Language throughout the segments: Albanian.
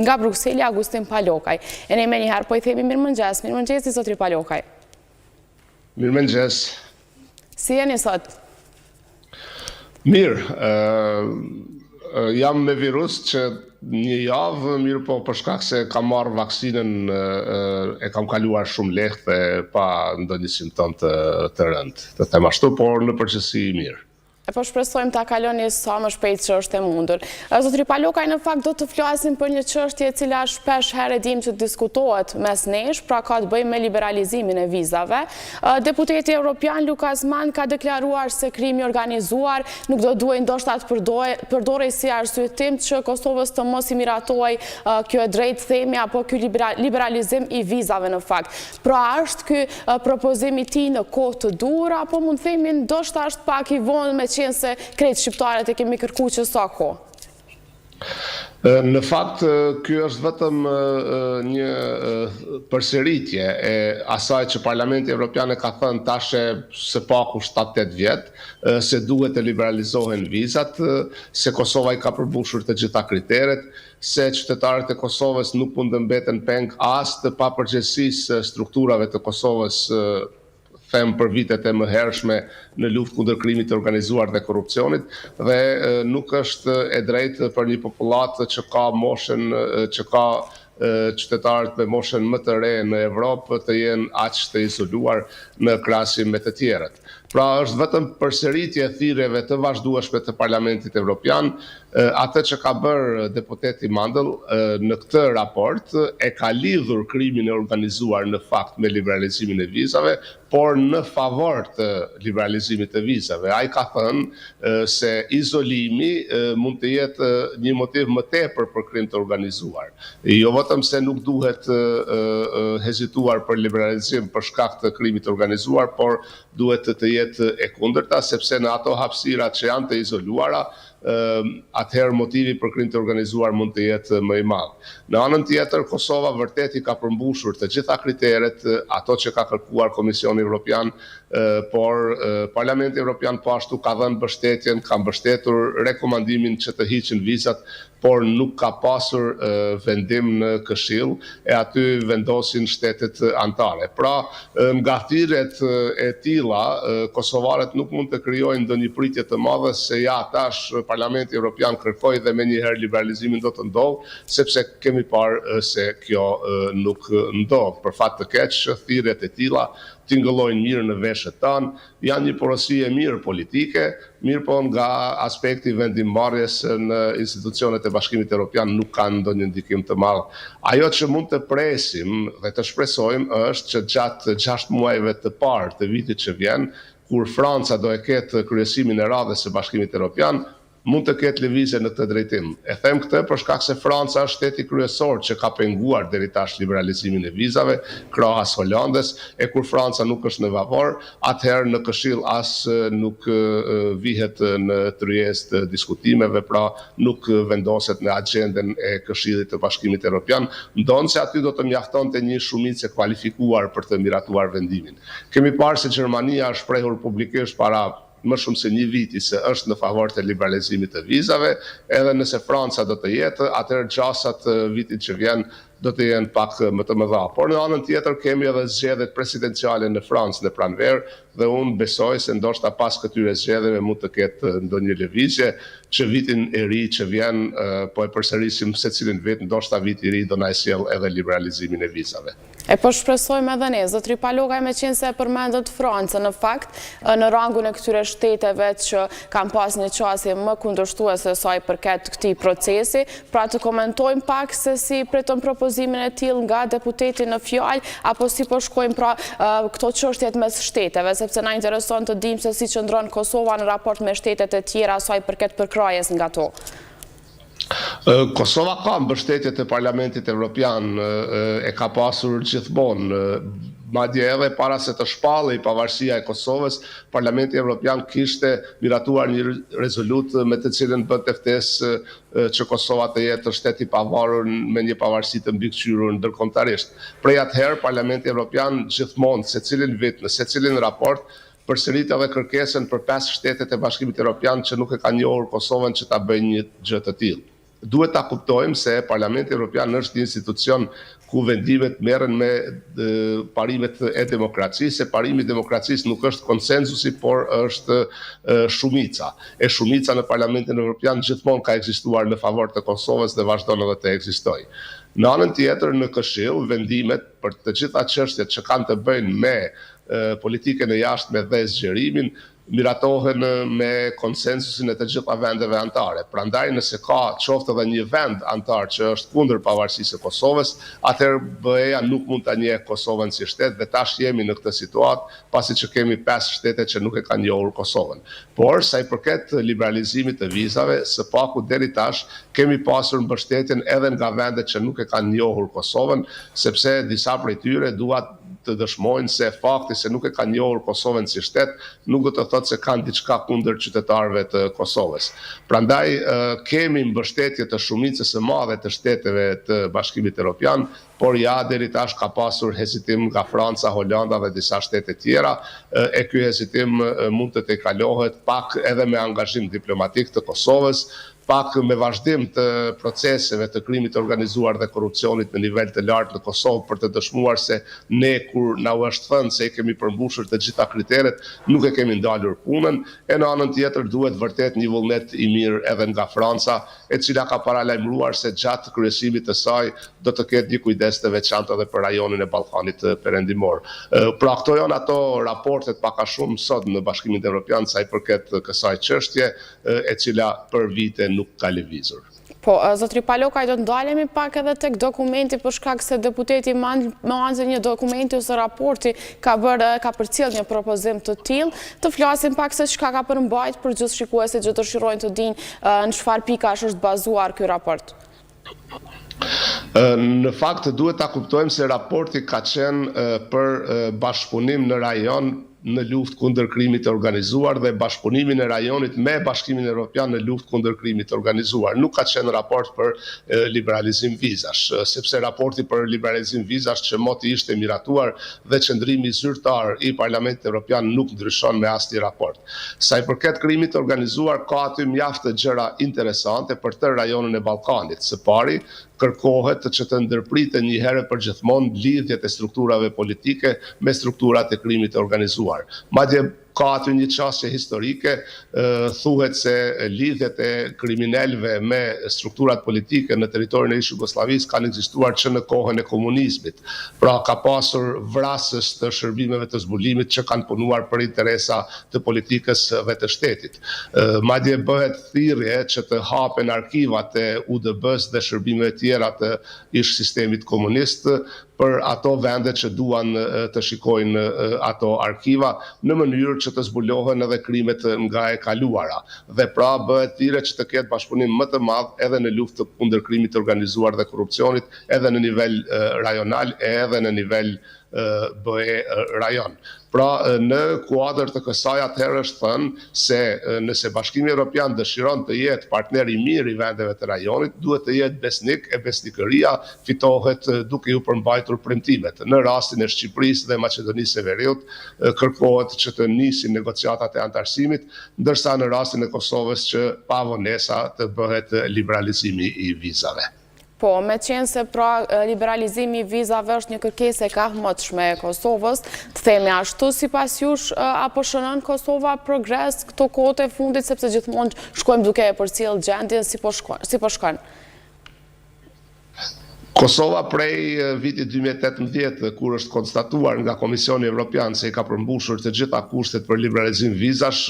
nga Brukseli Agustin Palokaj. E ne me njëherë po I themi mirëmëngjes. Mirëmëngjes I zotri Palokaj. Mirëmëngjes. Si jeni sot? Mirë, jam me virus që një javë, mirë po për shkak se kam marrë vaksinën e kam kaluar shumë lehtë e pa ndonjë simptom të rëndë. Të them ashtu, por në përgjithësi mirë. E po shpresojmë ta kaloni sa më shpejt që është e mundur. Zotri Palokaj, në fakt do të flasim për një çështje e cila shpesh herë dim që diskutohet mes nesh, pra ka të bëjë me liberalizimin e vizave. Deputeti Evropian Lukas Mann ka deklaruar se krimi organizuar nuk do duhej ndoshta të përdorej si arsyetim që Kosovës të mos I miratojë kjo e drejtë themi apo ky liberalizim I vizave në fakt. Pra është ky propozim I tij në kohë të dur apo mund themi ndoshta është pak I vonë me qenë se krejt shqiptarët e kemi kërku që sa ko? Në fakt, kjo është vetëm një përsëritje e asaj që Parlamenti Evropian e ka thënë tashe së paku 7-8 vjetë, se duhet të liberalizohen vizat, se Kosova I ka përmbushur të gjitha kriteret, se qytetarët e Kosovës nuk mund të mbeten peng as të papërgjegjësisë strukturave të Kosovës them për vitet e mëhershme në luftë kundër krimit të organizuar dhe korrupsionit dhe nuk është e drejtë për një popullat që ka moshën që ka qytetarët me moshën më të re në Evropë të jenë aq të izoluar në krahasim me të tjerët. Pra është vetëm përsëritje e thirrjeve të vazhdueshme të Parlamentit Evropian, atë që ka bërë deputeti Mandl në këtë raport e ka lidhur krimin e organizuar në fakt me liberalizimin e vizave, por në favor të liberalizimit të vizave. Ai ka thënë se izolimi mund të jetë një motiv më tepër për krim të organizuar. Jo vetëm se nuk duhet hezituar për liberalizim për shkak të krimit të organizuar, por duhet të jetë e kundërta, sepse në ato hapësira që janë të izoluara, atëherë motivi për krim të organizuar mund të jetë më I madh. Në anën tjetër, Kosova vërtet I ka përmbushur të gjitha kriteret, ato që ka kërkuar Komisioni Evropian, por Parlamenti Evropian po ashtu ka dhënë mbështetjen, ka mbështetur rekomandimin që të hiqen vizat, por nuk ka pasur vendim në Këshill e aty vendosin shtetet anëtare. Pra, nga thirrjet e tilla, kosovarët nuk mund të krijojnë ndonjë pritje të madhe se ja tash Parlamenti Evropian kërkoi dhe menjëherë liberalizimin do të ndodhë, sepse kemi parë se kjo nuk ndodh. Për fat të keq, thirrjet e tilla tingëllojnë mirë në veshët tanë, janë një porosi e mirë politike, mirë po nga aspekti vendimmarrjes në institucionet e Bashkimit Evropian nuk kanë ndonjë ndikim të madh. Ajo që mund të presim dhe të shpresojmë është që gjatë 6 muajve të parë të vitit që vjen, kur Franca do e ketë kryesimin e radhës së Bashkimit Evropian, mund të ketë lëvizje në këtë drejtim. E them këtë për shkak se Franca është shteti kryesor që ka penguar deri tash liberalizimin e vizave, krahas Holandës, e kur Franca nuk është në vapor, atëherë në Këshill as nuk vihet në tryezë të diskutimeve, pra nuk vendoset në agjenden e Këshillit të Bashkimit Evropian, ndonse aty do të mjaftonte një shumicë e kualifikuar për të miratuar vendimin. Kemi parë se Gjermania është shprehur publikisht para më shumë se një viti se është në favor të liberalizimit të vizave, edhe nëse Franca do të jetë, atëherë gjasat vitit që vjen do të jenë pak më të mëdha. Por në anën tjetër kemi edhe zgjedhjet presidenciale në Francë në pranverë dhe unë besoj se ndoshta pas këtyre zgjedhjeve mund të ketë ndonjë lëvizje që vitin e ri që vjen po e përsërisim secilin vit, ndoshta viti I ri do na sjellë edhe liberalizimin e vizave. E po shpresojmë edhe ne, zotri Palokaj, me qenë se përmendët Francën, në fakt, në rangun e këtyre shteteve që kanë pas një qasje më kundërshtuese sa I përket këtij procesi, pra të komentojmë pak se si pritën propozimin e tillë nga deputeti në fjalë, apo si po shkojmë pra këto çështjet mes shteteve, sepse na intereson të dimë se si qëndron Kosova në raport me shtetet e tjera sa I përket përkrajes nga to. Kosova ka mbështetje të Parlamentit Evropian, e ka pasur gjithmonë. Madje edhe para se të shpallej pavarësia e Kosovës, Parlamenti Evropian kishte miratuar një rezolutë me të cilën bën ftesë që Kosova të jetë shtet I pavarur me një pavarësi të mbikëqyrur ndërkombëtarisht. Prej atëherë Parlamenti Evropian gjithmonë, secilin vit, në secilin raport, përsërit edhe kërkesën për 5 shtetet e Bashkimit Evropian që nuk e kanë njohur Kosovën që ta bëjnë një gjë të tillë. duhet ta kuptojmë se Parlamenti Evropian është një institucion ku vendimet merren me parimet e demokracisë. Parimi i demokracisë nuk është konsensusi, por është shumica. E shumica në Parlamentin Evropian gjithmonë ka ekzistuar në favor të Kosovës dhe vazhdon edhe të ekzistojë. Në anën tjetër, në Këshill, vendimet për të gjitha çështjet që kanë të bëjnë me politikën e jashtme dhe zgjerimin miratohen me konsensusin e të gjitha vendeve antare. Prandaj nëse ka qoftë edhe një vend antar që është kundër pavarësisë së Kosovës, atëherë BE-ja nuk mund ta njeh Kosovën si shtet dhe tash jemi në këtë situatë pasi që kemi 5 shtete që nuk e kanë njohur Kosovën. Por sa i përket liberalizimit të vizave, së paku deri tash kemi pasur mbështetjen edhe nga vendet që nuk e kanë njohur Kosovën, sepse disa prej tyre duan të dëshmojnë se fakti se nuk e kanë njohur Kosovën si shtet nuk do të thotë se kanë diçka kundër qytetarëve të Kosovës. Prandaj kemi mbështetje të shumicës së madhe të shteteve të Bashkimit Evropian, por ja deri tash ka pasur hezitim nga Franca, Holanda dhe disa shtete tjera, e ky hezitim mund të tejkalohet pak edhe me angazhim diplomatik të Kosovës, pak me vazhdim të proceseve të krimit organizuar dhe korrupsionit në nivel të lartë në Kosovë për të dëshmuar se ne kur na u është thënë se i kemi përmbushur të gjitha kriteret, nuk e kemi ndalur punën, e në anën tjetër duhet vërtet një vullnet i mirë edhe nga Franca, e cila ka paralajmëruar se gjatë kryesimit të saj do të ketë një kujdes të veçantë edhe për rajonin e Ballkanit Perëndimor. Pra këto janë ato raportet pak a shumë sot në Bashkimin Evropian sa i përket kësaj çështje, e cila për vite nuk ka lëvizur. Po, zotri Palokaj, do të ndalemi pak edhe tek dokumenti për shkak se deputeti Manzi një dokumenti ose raporti ka përcjell një propozim të tillë, të flasim pak se çka ka përmbajt për gjithë shikuesit që dëshirojnë të dinë në çfarë pikash është bazuar ky raport. Në fakt duhet ta kuptojmë se raporti ka qenë për bashkëpunim në rajon në luftë kundër krimit të organizuar dhe bashkëpunimin e rajonit me Bashkimin Evropian në luftë kundër krimit të organizuar. Nuk ka qenë raport për liberalizim vizash, sepse raporti për liberalizim vizash që moti ishte miratuar dhe qëndrimi zyrtar i Parlamentit Evropian nuk ndryshon me asnjë raport. Sa i përket krimit të organizuar, ka aty mjaft të gjëra interesante për të rajonin e Ballkanit. Së pari, kërkohet që të ndërpritet një herë për gjithmonë lidhjet e strukturave politike me strukturat e krimit të organizuar. Madje ka aty një çështje historike, thuhet se lidhjet e kriminalëve me strukturat politike në territorin e ish-Jugosllavisë kanë ekzistuar që në kohën e komunizmit. Pra ka pasur vrasës të shërbimeve të zbulimit që kanë punuar për interesa të politikës dhe të shtetit. Madje bëhet thirrje që të hapen arkivat e UDB-s dhe shërbimeve tjera të ish-sistemit komunist për ato vende që duan të shikojnë ato arkiva në mënyrë që të zbulohen edhe krimet nga e kaluara. Dhe pra bëhet thirrje që të ketë bashkëpunim më të madh edhe në luftë kundër krimit të organizuar dhe korrupsionit, edhe në nivel rajonal edhe në nivel BE rajon. Pra në kuadër të kësaj atëherë është thënë se nëse Bashkimi Evropian dëshiron të jetë partner i mirë i vendeve të rajonit, duhet të jetë besnik, e besnikëria fitohet duke u përmbajtur premtimet. Në rastin e Shqipërisë dhe Maqedonisë së Veriut kërkohet që të nisin negociatat e antarësimit, ndërsa në rastin e Kosovës që pa vonesa të bëhet liberalizimi i vizave. Po, me qenë se pra liberalizimi i vizave është një kërkesë e kahmëtshme e Kosovës, të themi ashtu, sipas jush, apo shënon Kosova progres këto kohët e fundit, sepse gjithmonë shkojmë duke e përcjell gjendjen si po shkon? Kosova prej vitit 2018, kur është konstatuar nga Komisioni Evropian se i ka përmbushur të gjitha kushtet për liberalizim vizash,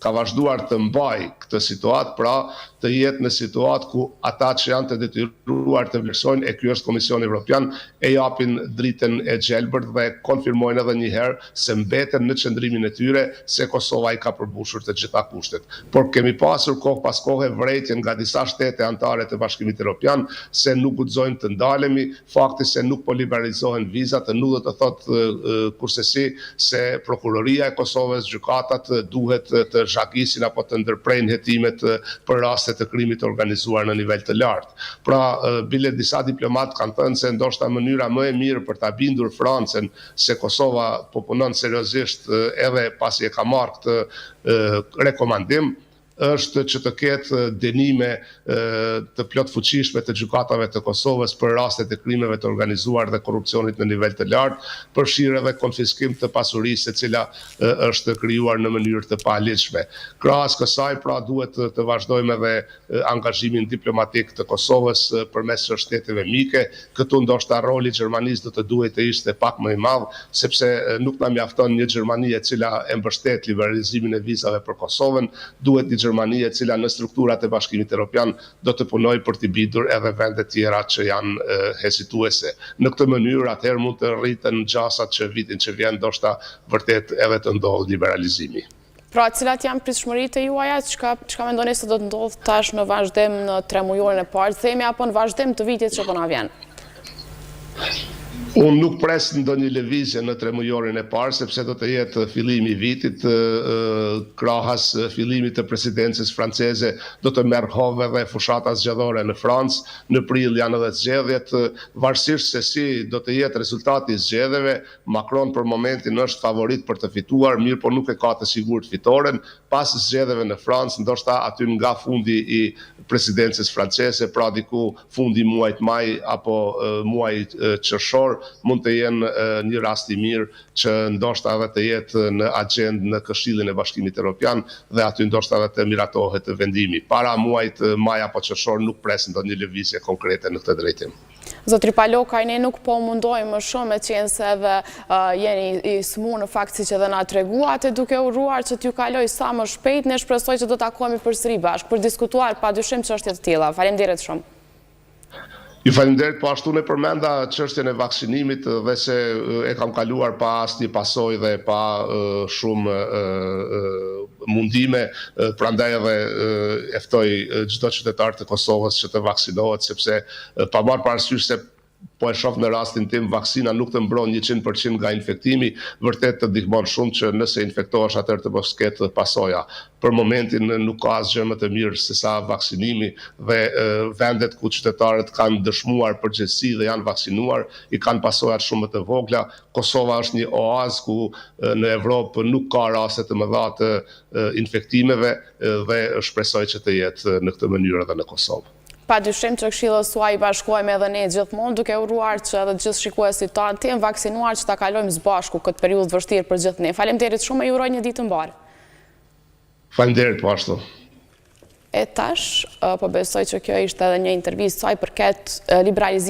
ka vazhduar të mbaj këtë situatë, pra të jetë në situatë ku ata që janë të detyruar të vlerësojnë, e ky është Komisioni Evropian, e japin dritën e gjelbërt dhe konfirmojnë edhe një herë se mbeten në qëndrimin e tyre se Kosova i ka përmbushur të gjitha kushtet. Por kemi pasur kohë pas kohe vërejtjen nga disa shtete anëtare të Bashkimit Evropian se nuk guxojnë të ndalemi, fakti se nuk po liberalizohen vizat, nuk do të thotë kursesi se prokuroria e Kosovës, gjykatat duhet të zhakisin apo të ndërprejnë hetimet për raste të krimit të organizuar në nivel të lartë. Pra, bile disa diplomat kanë thënë se ndoshta mënyra më e mirë për ta bindur Francën se Kosova po punon seriozisht edhe pasi e ka marrë këtë rekomandim, është që të ketë dënime të plot fuqishme të gjykatave të Kosovës për rastet e krimeve të organizuar dhe korrupsionit në nivel të lartë, përfshirë edhe konfiskim të pasurisë e cila është krijuar në mënyrë të paligjshme. Krahas kësaj, pra, duhet të vazhdojmë edhe angazhimin diplomatik të Kosovës përmes shteteve mike. Këtu ndoshta roli i Gjermanisë do të duhet të ishte pak më i madh, sepse nuk na mjafton një Gjermani e cila e mbështet liberalizimin e vizave për Kosovën, duhet një Gjermani e cila në strukturat e Bashkimit Evropian do të punojë për të bidur edhe vende tjera që janë hezituese. Në këtë mënyrë atëherë mund të rriten gjasat që vitin që vjen ndoshta vërtet edhe të ndodhë liberalizimi. Pra, cilat janë pritshmëritë e juaja, çka mendoni se do të ndodhë tash në vazhdim në 3 mujorin e parë, themi, apo në vazhdim të vitit që po na vjen? Unë nuk pres ndonjë lëvizje në 3 mujorin e parë, sepse do të jetë fillimi i vitit, krahas fillimit të presidencës franceze, do të merr hovë dhe fushata zgjedhore në Francë, në prill janë edhe zgjedhjet, varësisht se si do të jetë rezultati i zgjedhjeve, Macron për momentin është favorit për të fituar, mirë po nuk e ka të sigurt fitoren. Pas zgjedhjeve në Francë, ndoshta aty nga fundi i presidencës franceze, pra diku fundi muajit maj apo muajit qershor, mund të jenë një rast i mirë që ndoshta edhe të jetë në agjendë në Këshillin e Bashkimit Evropian dhe aty ndoshta edhe të miratohet vendimi. Para muajit maj apo qershor nuk pres ndonjë lëvizje konkrete në këtë drejtim. Zotri Palokaj, ne nuk po mundojmë më shumë, me qenë se edhe jeni i smur në fakt si që dhe na treguat, duke uruar që t'ju kaloj sa më shpejt, ne shpresoj që do takohemi përsëri bashkë për diskutuar padyshim çështje të tilla. Faleminderit shumë. Ju falenderoj, po ashtu ne përmenda çështjen e vaksinimit dhe se e kam kaluar pa asnjë pasojë dhe pa shumë mundime, prandaj edhe e ftoj çdo qytetar të Kosovës që të vaksinohet, sepse pa marrë parasysh se po e shoh në rastin tim, vaksina nuk të mbron 100% nga infektimi, vërtet të ndihmon shumë që nëse infektohesh atëherë të mos ketë pasoja. Për momentin nuk ka asgjë më të mirë se sa vaksinimi dhe vendet ku qytetarët kanë dëshmuar përgjegjësi dhe janë vaksinuar, i kanë pasojat shumë më të vogla. Kosova është një oazë ku në Evropë nuk ka raste të mëdha të infektimeve dhe shpresoj që të jetë në këtë mënyrë edhe në Kosovë. Padyshim që Këshillës suaj bashkohemi edhe ne gjithmonë, duke uruar që edhe gjithë shikuesit tanë të jenë vaksinuar që ta kalojmë së bashku këtë periudhë vështirë për gjithë ne. Faleminderit shumë e ju uroj një ditë të mbarë. Faleminderit po ashtu. E tash, po besoj që kjo ishte edhe një intervistë saj përket liberalizimit